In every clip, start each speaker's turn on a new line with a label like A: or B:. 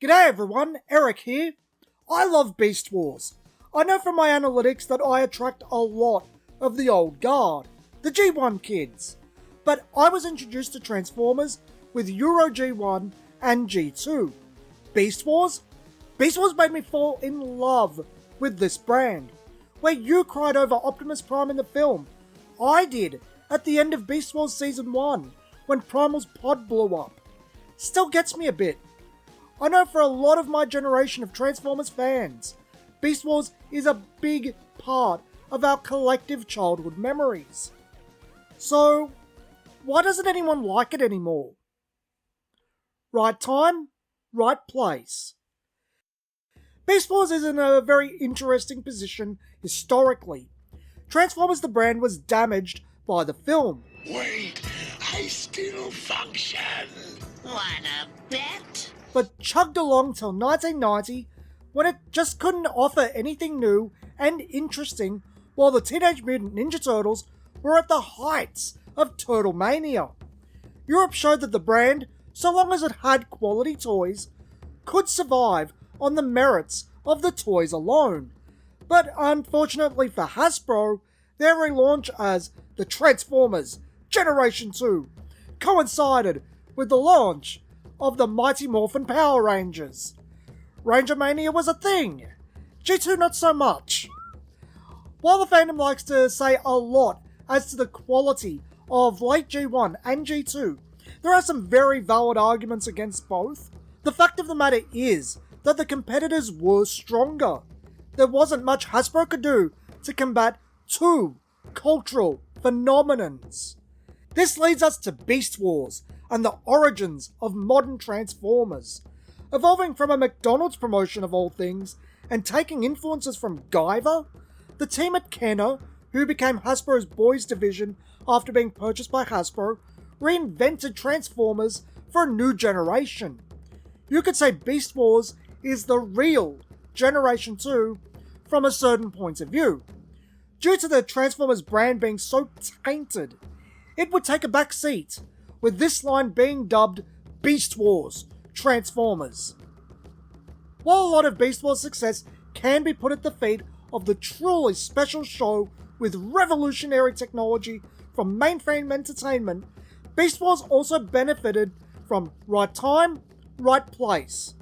A: G'day everyone, Eric here. I love Beast Wars. I know from my analytics that I attract a lot of the old guard, the G1 kids. But I was introduced to Transformers with Euro G1 and G2. Beast Wars? Beast Wars made me fall in love with this brand. Where you cried over Optimus Prime in the film, I did at the end of Beast Wars Season 1 when Primal's pod blew up. Still gets me a bit. I know for a lot of my generation of Transformers fans, Beast Wars is a big part of our collective childhood memories. So, why doesn't anyone like it anymore? Right time, right place. Beast Wars is in a very interesting position historically. Transformers the brand was damaged by the film.
B: Wait, I still function.
C: Wanna bet?
A: But chugged along till 1990 when it just couldn't offer anything new and interesting while the Teenage Mutant Ninja Turtles were at the heights of Turtle Mania. Europe showed that the brand, so long as it had quality toys, could survive on the merits of the toys alone. But unfortunately for Hasbro, their relaunch as the Transformers Generation 2 coincided with the launch of the Mighty Morphin Power Rangers. Ranger Mania was a thing, G2 not so much. While the fandom likes to say a lot as to the quality of late G1 and G2, there are some very valid arguments against both. The fact of the matter is that the competitors were stronger. There wasn't much Hasbro could do to combat two cultural phenomenons. This leads us to Beast Wars and the origins of modern Transformers. Evolving from a McDonald's promotion of all things and taking influences from Guyver, the team at Kenner, who became Hasbro's boys division after being purchased by Hasbro, reinvented Transformers for a new generation. You could say Beast Wars is the real Generation 2 from a certain point of view. Due to the Transformers brand being so tainted, it would take a back seat, with this line being dubbed Beast Wars Transformers. While a lot of Beast Wars success can be put at the feet of the truly special show with revolutionary technology from mainframe entertainment, Beast Wars also benefited from right time, right place.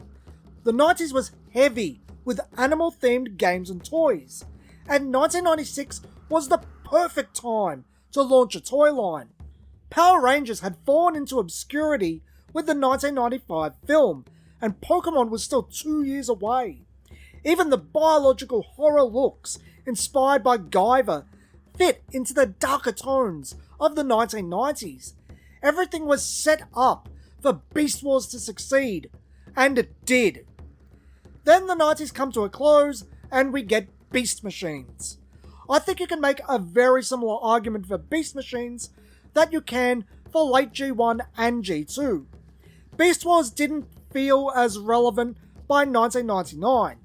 A: The 90s was heavy with animal-themed games and toys, and 1996 was the perfect time to launch a toy line. Power Rangers had fallen into obscurity with the 1995 film, and Pokemon was still 2 years away. Even the biological horror looks inspired by Guyver fit into the darker tones of the 1990s. Everything was set up for Beast Wars to succeed, and it did. Then the 90s come to a close, and we get Beast Machines. I think you can make a very similar argument for Beast Machines that you can for late G1 and G2. Beast Wars didn't feel as relevant by 1999.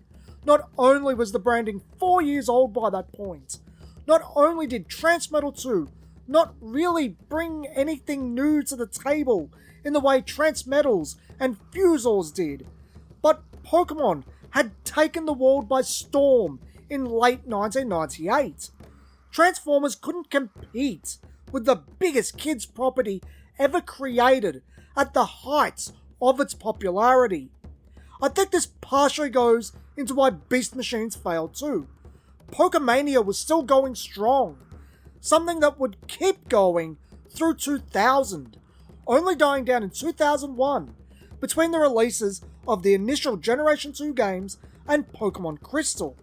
A: Not only was the branding 4 years old by that point, not only did Transmetal 2 not really bring anything new to the table in the way Transmetals and Fusors did, but Pokemon had taken the world by storm in late 1998. Transformers couldn't compete with the biggest kids property ever created at the heights of its popularity. I think this partially goes into why Beast Machines failed too. Pokemania was still going strong, something that would keep going through 2000, only dying down in 2001 between the releases of the initial Generation 2 games and Pokemon Crystal.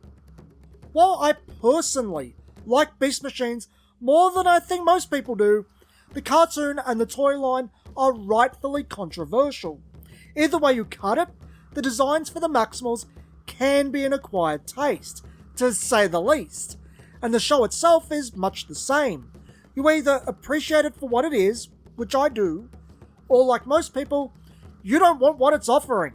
A: While I personally like Beast Machines more than I think most people do, the cartoon and the toy line are rightfully controversial. Either way you cut it, the designs for the Maximals can be an acquired taste, to say the least, and the show itself is much the same. You either appreciate it for what it is, which I do, or like most people, you don't want what it's offering.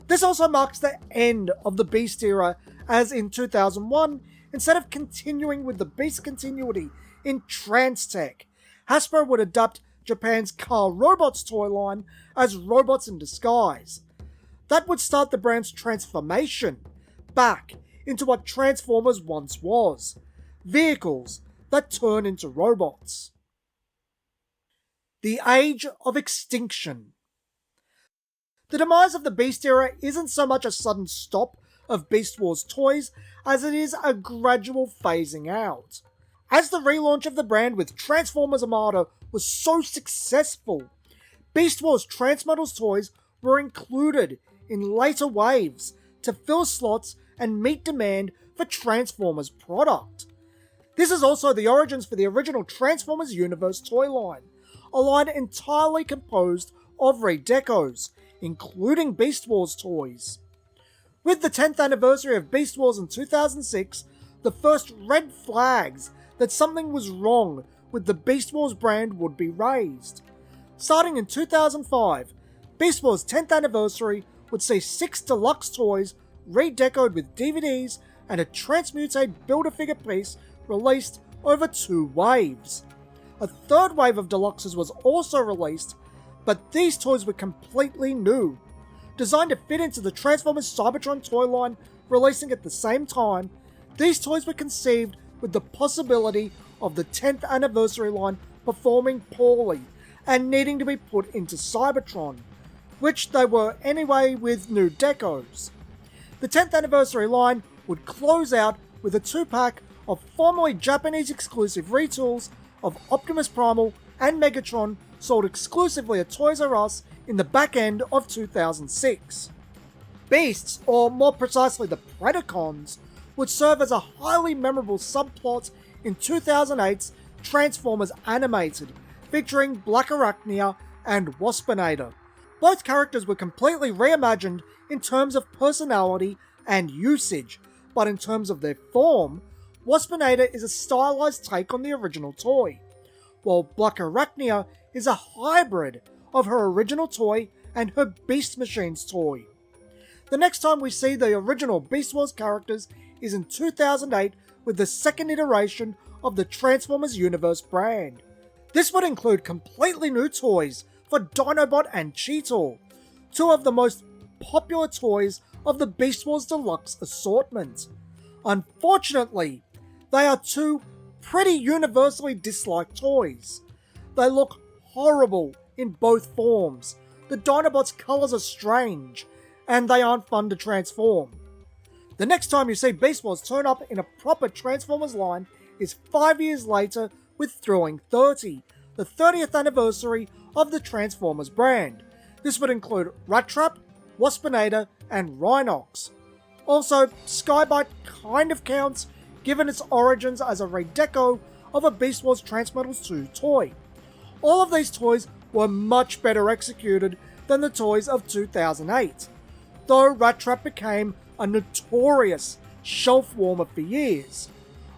A: This also marks the end of the Beast era, as in 2001, instead of continuing with the Beast continuity in Transtech, Hasbro would adopt Japan's Car Robots toy line as robots in disguise. That would start the brand's transformation back into what Transformers once was: vehicles that turn into robots. The Age of Extinction. The demise of the Beast era isn't so much a sudden stop of Beast Wars toys as it is a gradual phasing out. As the relaunch of the brand with Transformers Armada was so successful, Beast Wars Transmodels toys were included in later waves to fill slots and meet demand for Transformers product. This is also the origins for the original Transformers Universe toy line, a line entirely composed of redecos, including Beast Wars toys. With the 10th anniversary of Beast Wars in 2006, the first red flags that something was wrong with the Beast Wars brand would be raised. Starting in 2005, Beast Wars 10th anniversary would see 6 deluxe toys redecoed with DVDs and a Transmutate Build-A-Figure piece released over 2 waves. A third wave of deluxes was also released, but these toys were completely new. Designed to fit into the Transformers Cybertron toy line releasing at the same time, these toys were conceived with the possibility of the 10th anniversary line performing poorly and needing to be put into Cybertron, which they were anyway with new decos. The 10th anniversary line would close out with a 2-pack of formerly Japanese exclusive retools of Optimus Primal and Megatron sold exclusively at Toys R Us in the back end of 2006. Beasts, or more precisely the Predacons, would serve as a highly memorable subplot in 2008's Transformers Animated, featuring Black Arachnia and Waspinator. Both characters were completely reimagined in terms of personality and usage, but in terms of their form, Waspinator is a stylized take on the original toy, while Black Arachnia is a hybrid of her original toy and her Beast Machines toy. The next time we see the original Beast Wars characters is in 2008 with the second iteration of the Transformers Universe brand. This would include completely new toys for Dinobot and Cheetor, 2 of the most popular toys of the Beast Wars Deluxe assortment. Unfortunately, they are 2 pretty universally disliked toys. They look horrible in both forms, the Dinobot's colours are strange, and they aren't fun to transform. The next time you see Beast Wars turn up in a proper Transformers line is 5 years later with Thrilling 30, the 30th anniversary of the Transformers brand. This would include Rattrap, Waspinator, and Rhinox. Also, Skybite kind of counts given its origins as a redeco of a Beast Wars Transmodels 2 toy. All of these toys were much better executed than the toys of 2008, though Rattrap became a notorious shelf warmer for years.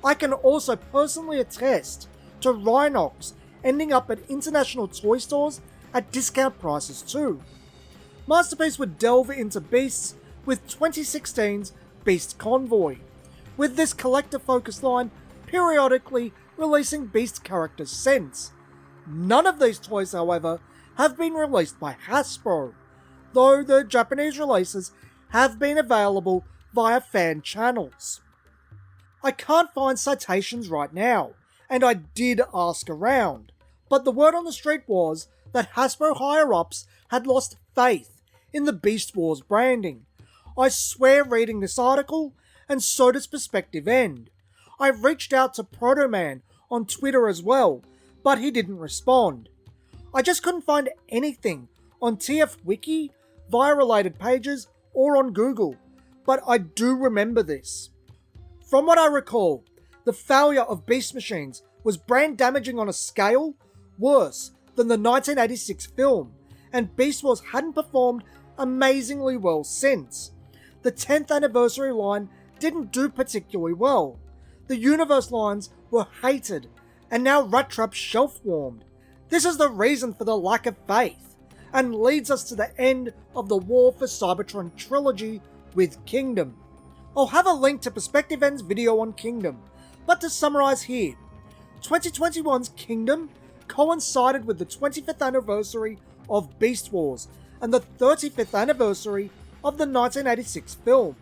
A: I can also personally attest to Rhinox ending up at international toy stores at discount prices too. Masterpiece would delve into Beasts with 2016's Beast Convoy, with this collector-focused line periodically releasing Beast characters since. None of these toys, however, have been released by Hasbro, though the Japanese releases have been available via fan channels. I can't find citations right now, and I did ask around, but the word on the street was that Hasbro higher-ups had lost faith in the Beast Wars branding. I swear reading this article, and so does Perspective End. I reached out to Protoman on Twitter as well, but he didn't respond. I just couldn't find anything on TF Wiki, via related pages, or on Google, but I do remember this. From what I recall, the failure of Beast Machines was brand damaging on a scale worse than the 1986 film, and Beast Wars hadn't performed amazingly well since. The 10th anniversary line didn't do particularly well. The Universe lines were hated, and now Rattrap shelf-warmed. This is the reason for the lack of faith, and leads us to the end of the War for Cybertron trilogy with Kingdom. I'll have a link to Perspective End's video on Kingdom, but to summarise here, 2021's Kingdom coincided with the 25th anniversary of Beast Wars and the 35th anniversary of the 1986 film.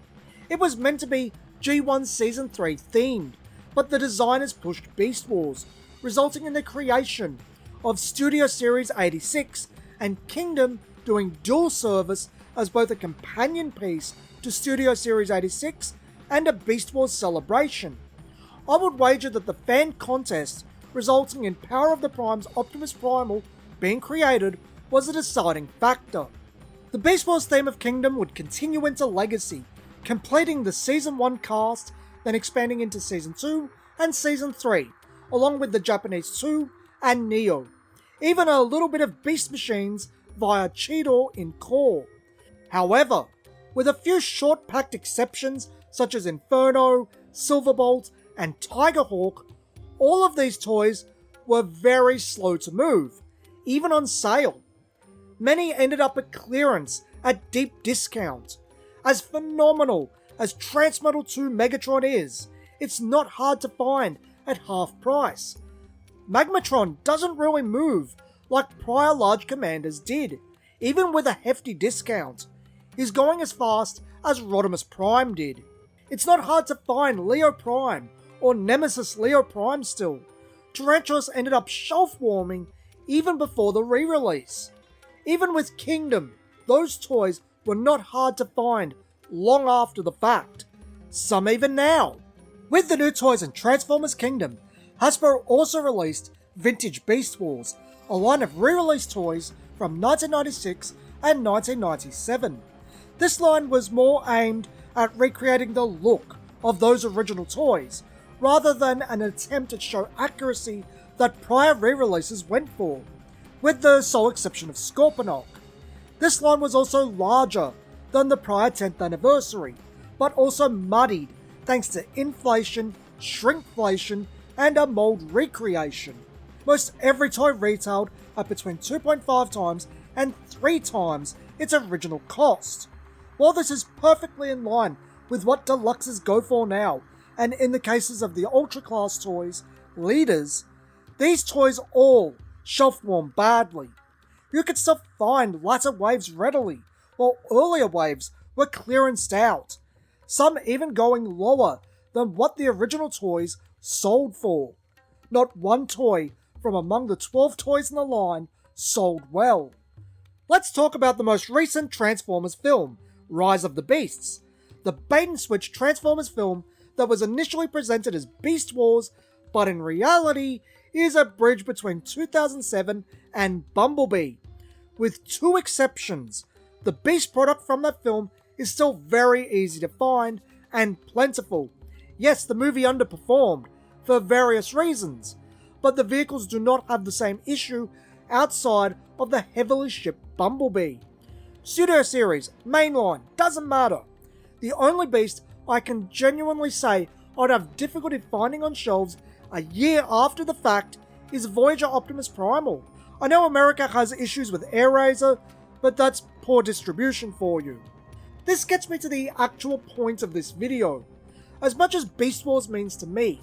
A: It was meant to be G1 Season 3 themed, but the designers pushed Beast Wars, resulting in the creation of Studio Series 86 and Kingdom doing dual service as both a companion piece to Studio Series 86 and a Beast Wars celebration. I would wager that the fan contest resulting in Power of the Prime's Optimus Primal being created was a deciding factor. The Beast Wars theme of Kingdom would continue into Legacy, completing the Season 1 cast, then expanding into Season 2 and Season 3, along with the Japanese 2 and Neo. Even a little bit of Beast Machines via Cheetor in core. However, with a few short-packed exceptions such as Inferno, Silverbolt, and Tigerhawk, all of these toys were very slow to move, even on sale. Many ended up at clearance at deep discount. As phenomenal as Transmodel 2 Megatron is, it's not hard to find at half price. Magmatron doesn't really move like prior large commanders did, even with a hefty discount. He's going as fast as Rodimus Prime did. It's not hard to find Leo Prime or Nemesis Leo Prime still. Tarantulas ended up shelf warming even before the re-release. Even with Kingdom, those toys were not hard to find long after the fact. Some even now. With the new toys in Transformers Kingdom, Hasbro also released Vintage Beast Wars, a line of re-release toys from 1996 and 1997. This line was more aimed at recreating the look of those original toys, rather than an attempt to show accuracy that prior re-releases went for, with the sole exception of Scorponok. This line was also larger than the prior 10th anniversary, but also muddied thanks to inflation, shrinkflation, and a mold recreation. Most every toy retailed at between 2.5 times and 3 times its original cost. While this is perfectly in line with what deluxes go for now, and in the cases of the Ultra Class toys, Leaders, these toys all shelf warm badly. You could still find latter waves readily, while earlier waves were clearanced out, some even going lower than what the original toys sold for. Not one toy from among the 12 toys in the line sold well. Let's talk about the most recent Transformers film, Rise of the Beasts, the bait-and-switch Transformers film that was initially presented as Beast Wars, but in reality is a bridge between 2007 and Bumblebee. With 2 exceptions, the Beast product from that film is still very easy to find and plentiful. Yes, the movie underperformed for various reasons, but the vehicles do not have the same issue outside of the heavily shipped Bumblebee. Studio Series, mainline, doesn't matter. The only Beast I can genuinely say I'd have difficulty finding on shelves a year after the fact is Voyager Optimus Primal. I know America has issues with AirRaiser, but that's poor distribution for you. This gets me to the actual point of this video. As much as Beast Wars means to me,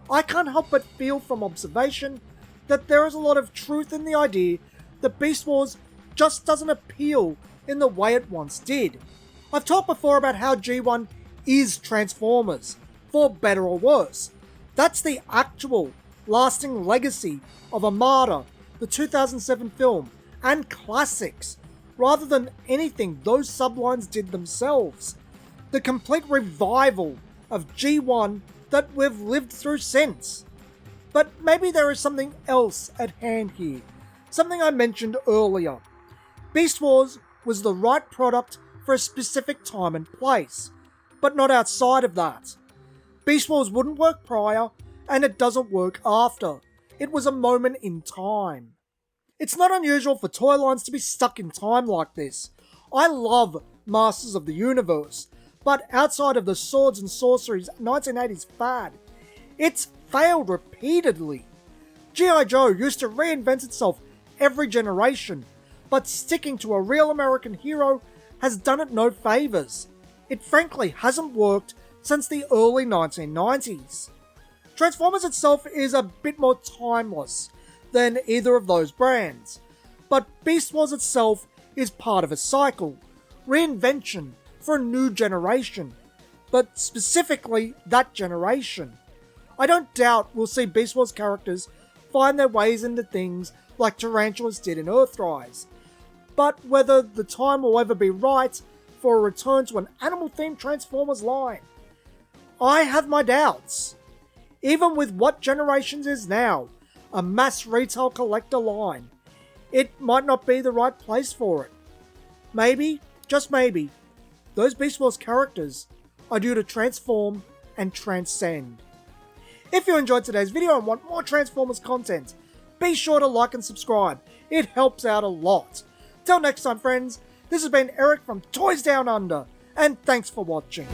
A: I can't help but feel from observation that there is a lot of truth in the idea that Beast Wars just doesn't appeal in the way it once did. I've talked before about how G1 is Transformers, for better or worse. That's the actual, lasting legacy of Armada, the 2007 film, and classics, rather than anything those sublines did themselves. The complete revival of G1 that we've lived through since. But maybe there is something else at hand here, something I mentioned earlier. Beast Wars was the right product for a specific time and place, but not outside of that. Beast Wars wouldn't work prior, and it doesn't work after. It was a moment in time. It's not unusual for toy lines to be stuck in time like this. I love Masters of the Universe, but outside of the Swords and Sorceries 1980s fad, it's failed repeatedly. G.I. Joe used to reinvent itself every generation, but sticking to a real American hero has done it no favours. It frankly hasn't worked since the early 1990s. Transformers itself is a bit more timeless than either of those brands, but Beast Wars itself is part of a cycle, reinvention for a new generation, but specifically that generation. I don't doubt we'll see Beast Wars characters find their ways into things like tarantulas did in Earthrise, but whether the time will ever be right for a return to an animal-themed Transformers line, I have my doubts. Even with what Generations is now, a mass retail collector line, it might not be the right place for it. Maybe, just maybe, those Beast Wars characters are due to transform and transcend. If you enjoyed today's video and want more Transformers content, be sure to like and subscribe. It helps out a lot. Till next time, friends, this has been Eric from Toys Down Under, and thanks for watching.